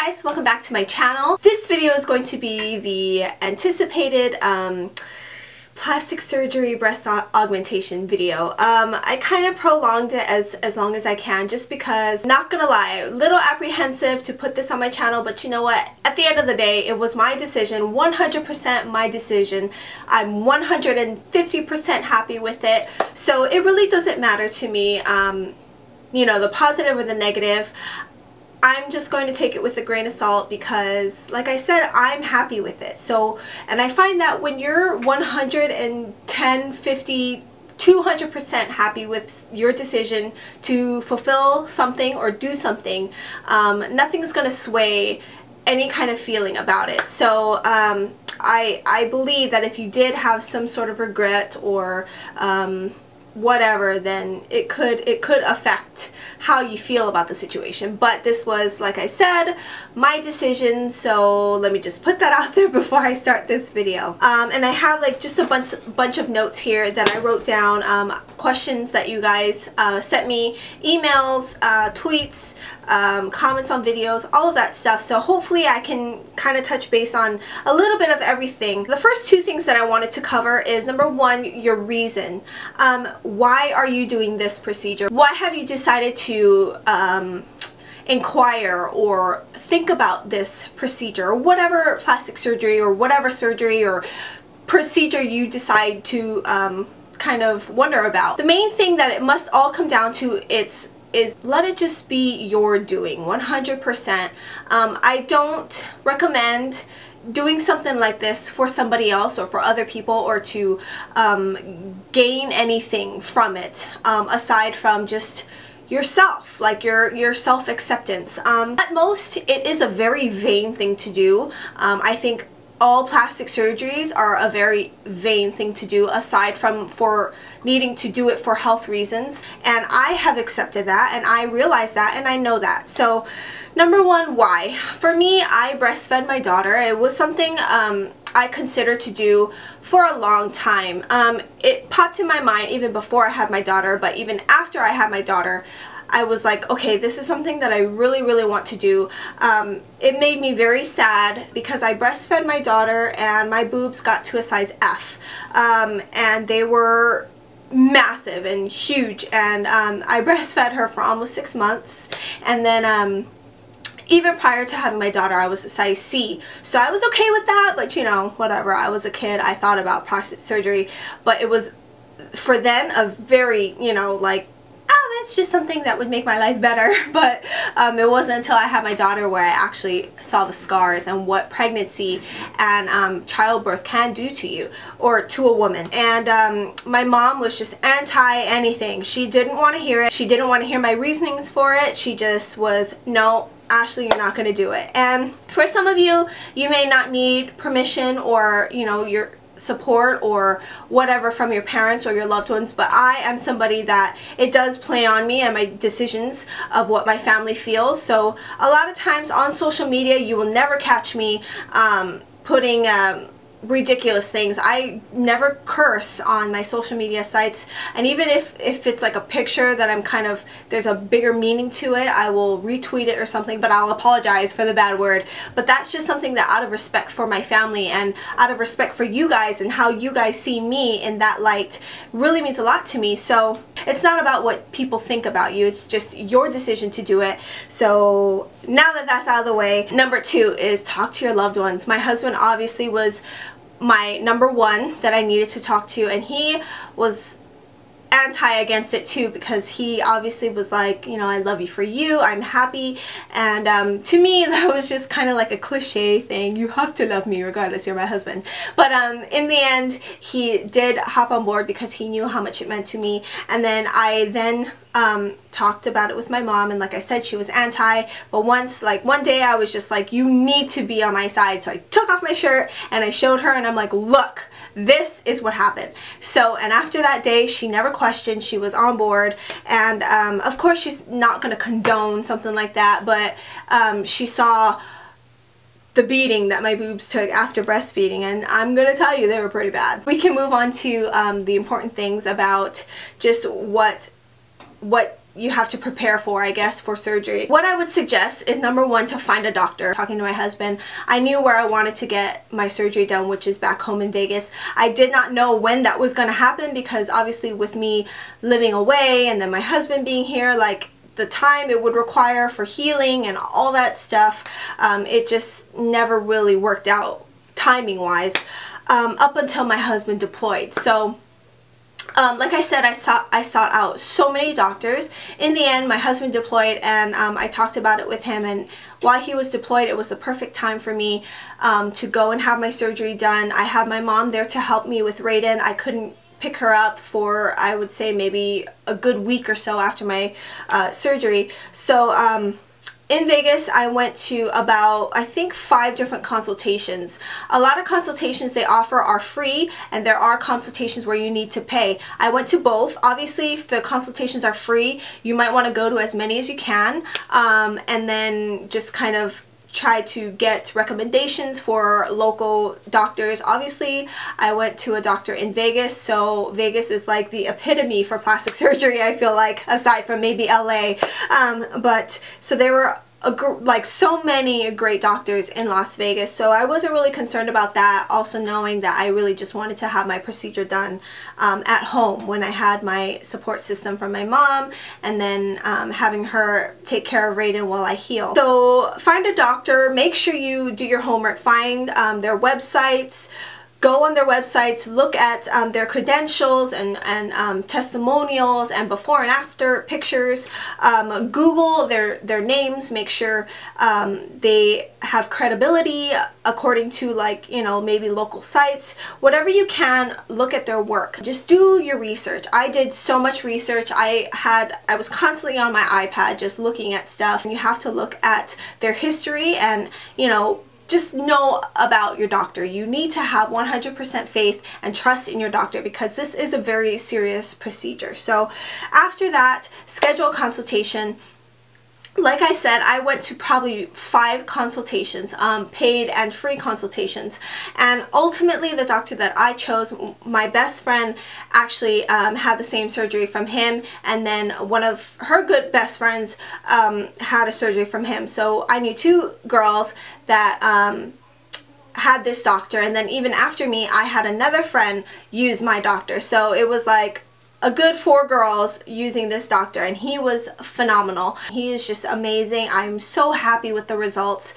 guys, welcome back to my channel. This video is going to be the anticipated plastic surgery breast augmentation video. I kind of prolonged it as long as I can just because, not gonna lie, a little apprehensive to put this on my channel, but you know what? At the end of the day, it was my decision, 100% my decision. I'm 150% happy with it, so it really doesn't matter to me, you know, the positive or the negative. I'm just going to take it with a grain of salt because, like I said, I'm happy with it. So, and I find that when you're 110, 50, 200% happy with your decision to fulfill something or do something, nothing's going to sway any kind of feeling about it. So I believe that if you did have some sort of regret or whatever, then it could affect how you feel about the situation. But this was, like I said, my decision, so let me just put that out there before I start this video. And I have like just a bunch of notes here that I wrote down, questions that you guys sent me, emails, tweets, comments on videos, all of that stuff. So hopefully I can kind of touch base on a little bit of everything. The first two things that I wanted to cover is, number one, your reason. Why are you doing this procedure? Why have you decided to inquire or think about this procedure, or whatever plastic surgery or whatever surgery or procedure you decide to kind of wonder about? The main thing that it must all come down to is let it just be your doing, 100%. I don't recommend doing something like this for somebody else or for other people, or to gain anything from it aside from just yourself, like your self-acceptance. At most, it is a very vain thing to do. I think all plastic surgeries are a very vain thing to do, aside from for needing to do it for health reasons. And I have accepted that, and I realize that, and I know that. So number one, why? For me, I breastfed my daughter. It was something I considered to do for a long time. It popped in my mind even before I had my daughter, but even after I had my daughter, I was like, okay, this is something that I really, really want to do. It made me very sad because I breastfed my daughter and my boobs got to a size F. And they were massive and huge, and I breastfed her for almost 6 months, and then even prior to having my daughter, I was a size C. So I was okay with that, but you know, whatever. I was a kid. I thought about plastic surgery, but it was, for then, a very, you know, like, it's just something that would make my life better. But it wasn't until I had my daughter where I actually saw the scars and what pregnancy and childbirth can do to you, or to a woman. And my mom was just anti anything. She didn't want to hear it. She didn't want to hear my reasonings for it. She just was, no, Ashley, you're not going to do it. And for some of you, you may not need permission or, you know, your support or whatever from your parents or your loved ones, but I am somebody that it does play on me and my decisions of what my family feels. So a lot of times on social media, you will never catch me putting ridiculous things. I never curse on my social media sites, and even if it's like a picture that I'm kind of, there's a bigger meaning to it, I will retweet it or something, but I'll apologize for the bad word. But that's just something that, out of respect for my family and out of respect for you guys and how you guys see me in that light, really means a lot to me. So it's not about what people think about you, it's just your decision to do it. So now that that's out of the way, number two is talk to your loved ones. My husband obviously was my number one that I needed to talk to, and he was anti against it too, because he obviously was like, you know, I love you for you, I'm happy. And to me, that was just kind of like a cliche thing. You have to love me regardless, you're my husband. But in the end, he did hop on board because he knew how much it meant to me. And then I talked about it with my mom, and like I said, she was anti. But one day I was just like, you need to be on my side. So I took off my shirt and I showed her, and I'm like, look, this is what happened. So, and after that day, she never questioned. She was on board. And of course, she's not going to condone something like that, but she saw the beating that my boobs took after breastfeeding, and I'm gonna tell you, they were pretty bad. We can move on to the important things about just what you have to prepare for, I guess, for surgery. What I would suggest is, number one, to find a doctor. Talking to my husband, I knew where I wanted to get my surgery done, which is back home in Vegas. I did not know when that was going to happen because obviously with me living away and then my husband being here, like the time it would require for healing and all that stuff, it just never really worked out timing wise up until my husband deployed. So like I said, I sought out so many doctors. In the end, my husband deployed, and I talked about it with him, and while he was deployed, it was the perfect time for me to go and have my surgery done. I had my mom there to help me with Raiden. I couldn't pick her up for, I would say, maybe a good week or so after my surgery. So in Vegas, I went to about, I think, 5 different consultations. A lot of consultations they offer are free, and there are consultations where you need to pay. I went to both. Obviously, if the consultations are free, you might want to go to as many as you can, and then just kind of try to get recommendations for local doctors. Obviously, I went to a doctor in Vegas, so Vegas is like the epitome for plastic surgery, I feel like, aside from maybe LA. But so there were like so many great doctors in Las Vegas, so I wasn't really concerned about that, also knowing that I really just wanted to have my procedure done at home when I had my support system from my mom, and then having her take care of Raiden while I heal. So find a doctor, make sure you do your homework, find their websites, go on their websites, look at their credentials and testimonials and before and after pictures. Google their names, make sure they have credibility according to, like, you know, maybe local sites. Whatever you can, look at their work. Just do your research. I did so much research. I was constantly on my iPad just looking at stuff. And you have to look at their history and, you know, just know about your doctor. You need to have 100% faith and trust in your doctor because this is a very serious procedure. So after that, schedule a consultation. Like I said, I went to probably 5 consultations, paid and free consultations, and ultimately the doctor that I chose, my best friend actually had the same surgery from him, and then one of her good best friends had a surgery from him. So I knew 2 girls that had this doctor, and then even after me, I had another friend use my doctor. So it was like a good 4 girls using this doctor, and he was phenomenal. He is just amazing. I'm so happy with the results.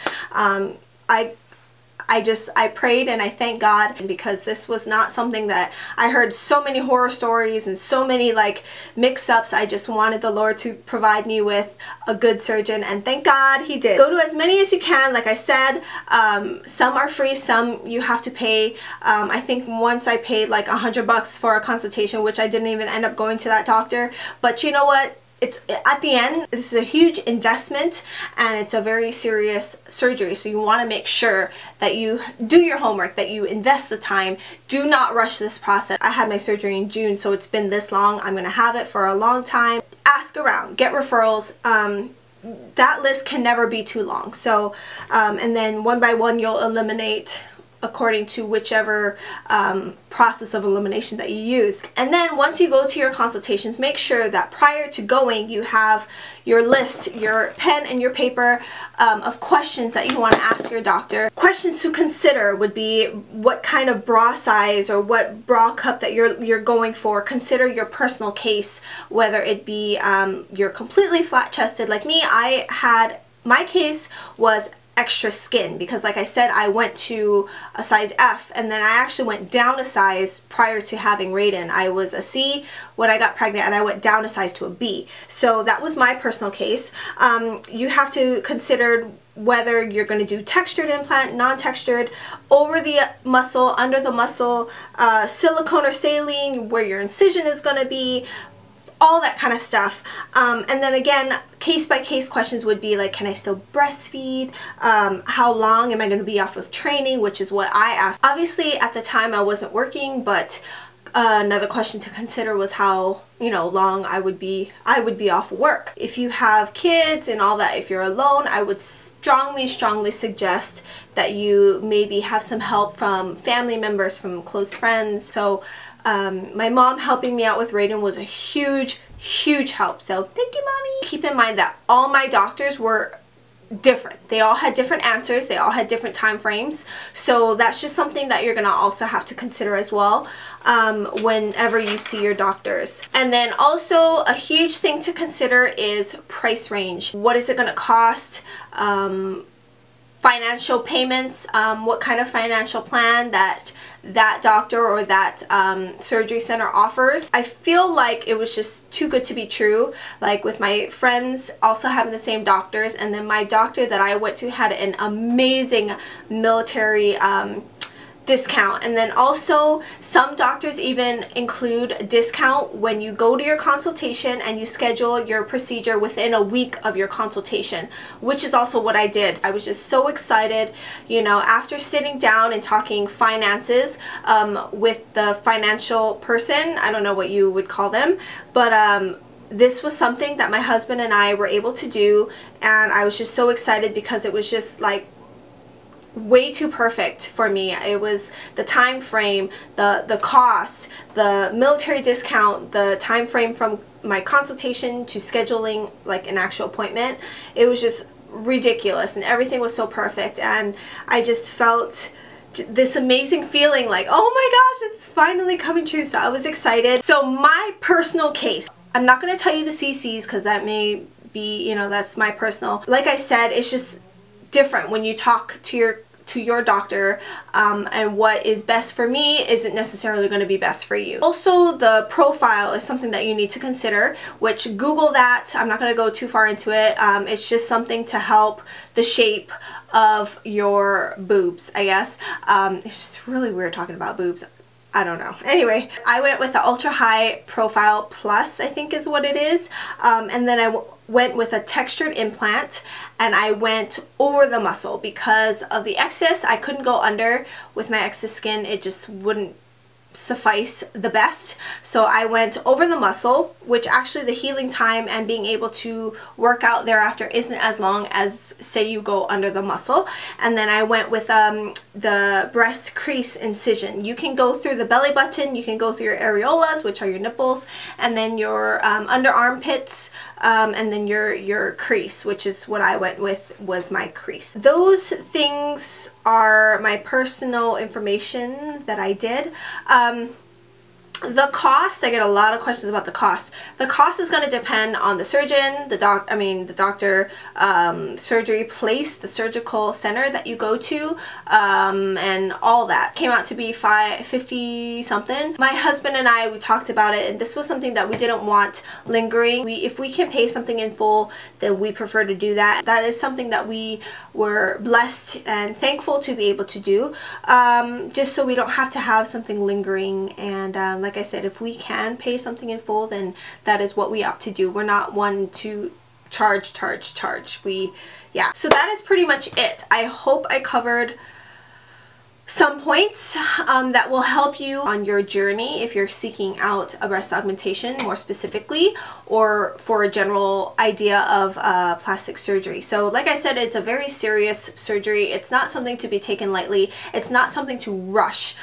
I prayed and I thank God, because this was not something that I heard so many horror stories and so many like mix-ups. I just wanted the Lord to provide me with a good surgeon, and thank God he did. Go to as many as you can. Like I said, some are free, some you have to pay. I think once I paid like $100 for a consultation, which I didn't even end up going to that doctor. But you know what? It's at the end, this is a huge investment and it's a very serious surgery, so you want to make sure that you do your homework, that you invest the time. Do not rush this process. I had my surgery in June, so it's been this long. I'm going to have it for a long time. Ask around, get referrals. That list can never be too long. So and then one by one you'll eliminate according to whichever process of elimination that you use. And then once you go to your consultations, make sure that prior to going you have your list, your pen and your paper of questions that you want to ask your doctor. Questions to consider would be what kind of bra size or what bra cup that you're going for. Consider your personal case, whether it be you're completely flat-chested like me. My case was extra skin, because like I said, I went to a size F, and then I actually went down a size prior to having Raiden. I was a C when I got pregnant, and I went down a size to a B. So that was my personal case. You have to consider whether you're going to do textured implant, non-textured, over the muscle, under the muscle, silicone or saline, where your incision is going to be, all that kind of stuff. And then again, case-by-case questions would be like, can I still breastfeed? How long am I going to be off of training, which is what I asked. Obviously at the time I wasn't working, but another question to consider was how, you know, long I would be off work. If you have kids and all that, if you're alone, I would strongly suggest that you maybe have some help from family members, from close friends. So My mom helping me out with Raiden was a huge help. So thank you, Mommy. Keep in mind that all my doctors were different. They all had different answers. They all had different time frames. So that's just something that you're going to also have to consider as well whenever you see your doctors. And then also a huge thing to consider is price range. What is it going to cost? Financial payments, what kind of financial plan that doctor or that surgery center offers. I feel like it was just too good to be true, like with my friends also having the same doctors, and then my doctor that I went to had an amazing military discount. And then also some doctors even include a discount when you go to your consultation and you schedule your procedure within a week of your consultation, which is also what I did. I was just so excited, you know, after sitting down and talking finances with the financial person. I don't know what you would call them, but this was something that my husband and I were able to do, and I was just so excited because it was just like way too perfect for me. It was the time frame, the cost, the military discount, the time frame from my consultation to scheduling like an actual appointment. It was just ridiculous, and everything was so perfect, and I just felt this amazing feeling like, oh my gosh, it's finally coming true. So I was excited. So my personal case, I'm not going to tell you the CCs because that may be, you know, that's my personal, like I said, it's just different when you talk to your doctor, and what is best for me isn't necessarily going to be best for you. Also, the profile is something that you need to consider, which Google that. I'm not going to go too far into it. It's just something to help the shape of your boobs, I guess. It's just really weird talking about boobs. I don't know. Anyway, I went with the Ultra High Profile Plus, I think is what it is. And then I went with a textured implant, and I went over the muscle because of the excess. I couldn't go under with my excess skin. It just wouldn't suffice the best. So I went over the muscle, which actually the healing time and being able to work out thereafter isn't as long as say you go under the muscle. And then I went with the breast crease incision. You can go through the belly button, you can go through your areolas, which are your nipples, and then your under armpits, and then your crease, which is what I went with, was my crease. Those things are my personal information that I did. The cost, I get a lot of questions about the cost. The cost is going to depend on the surgeon, the doctor, surgery place, the surgical center that you go to, and all that. Came out to be $50 something. My husband and I, we talked about it, and this was something that we didn't want lingering. If we can pay something in full, then we prefer to do that. That is something that we were blessed and thankful to be able to do, just so we don't have to have something lingering. And like I said, if we can pay something in full, then that is what we opt to do. We're not one to charge. Yeah, so that is pretty much it. I hope I covered some points that will help you on your journey if you're seeking out a breast augmentation more specifically, or for a general idea of plastic surgery. So like I said, it's a very serious surgery. It's not something to be taken lightly. It's not something to rush.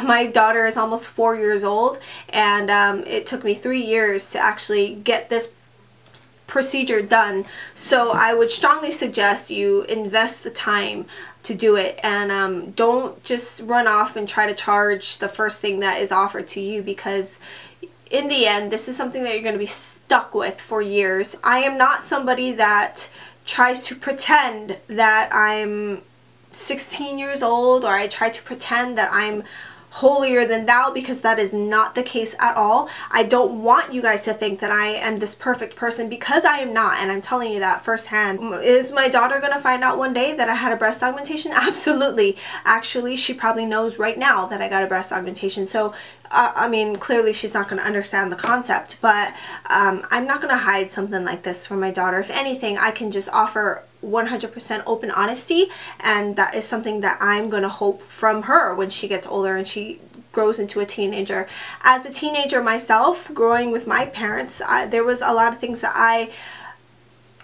My daughter is almost 4 years old, and it took me 3 years to actually get this procedure done. So I would strongly suggest you invest the time to do it, and don't just run off and try to charge the first thing that is offered to you, because in the end, this is something that you're going to be stuck with for years. I am not somebody that tries to pretend that I'm 16 years old, or I try to pretend that I'm holier than thou, because that is not the case at all. I don't want you guys to think that I am this perfect person, because I am not, and I'm telling you that firsthand. Is my daughter gonna find out one day that I had a breast augmentation? Absolutely. Actually, she probably knows right now that I got a breast augmentation. So I mean, clearly she's not going to understand the concept, but I'm not going to hide something like this from my daughter. If anything, I can just offer 100% open honesty, and that is something that I'm going to hope from her when she gets older and she grows into a teenager. As a teenager myself, growing with my parents, there was a lot of things that I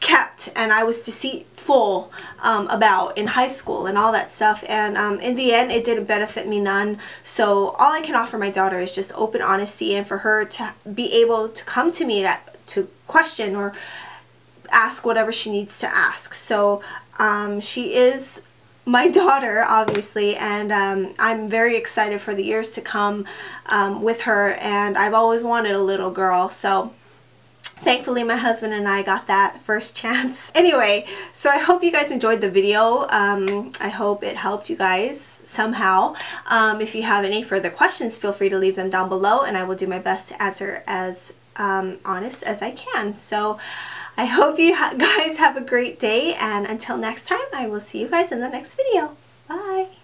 kept and I was deceitful about in high school and all that stuff, and in the end it didn't benefit me none. So all I can offer my daughter is just open honesty, and for her to be able to come to me to question or ask whatever she needs to ask. So she is my daughter, obviously, and I'm very excited for the years to come with her, and I've always wanted a little girl, so thankfully my husband and I got that first chance. Anyway, so I hope you guys enjoyed the video. I hope it helped you guys somehow. If you have any further questions, feel free to leave them down below, and I will do my best to answer as honest as I can. So I hope you guys have a great day, and until next time, I will see you guys in the next video. Bye!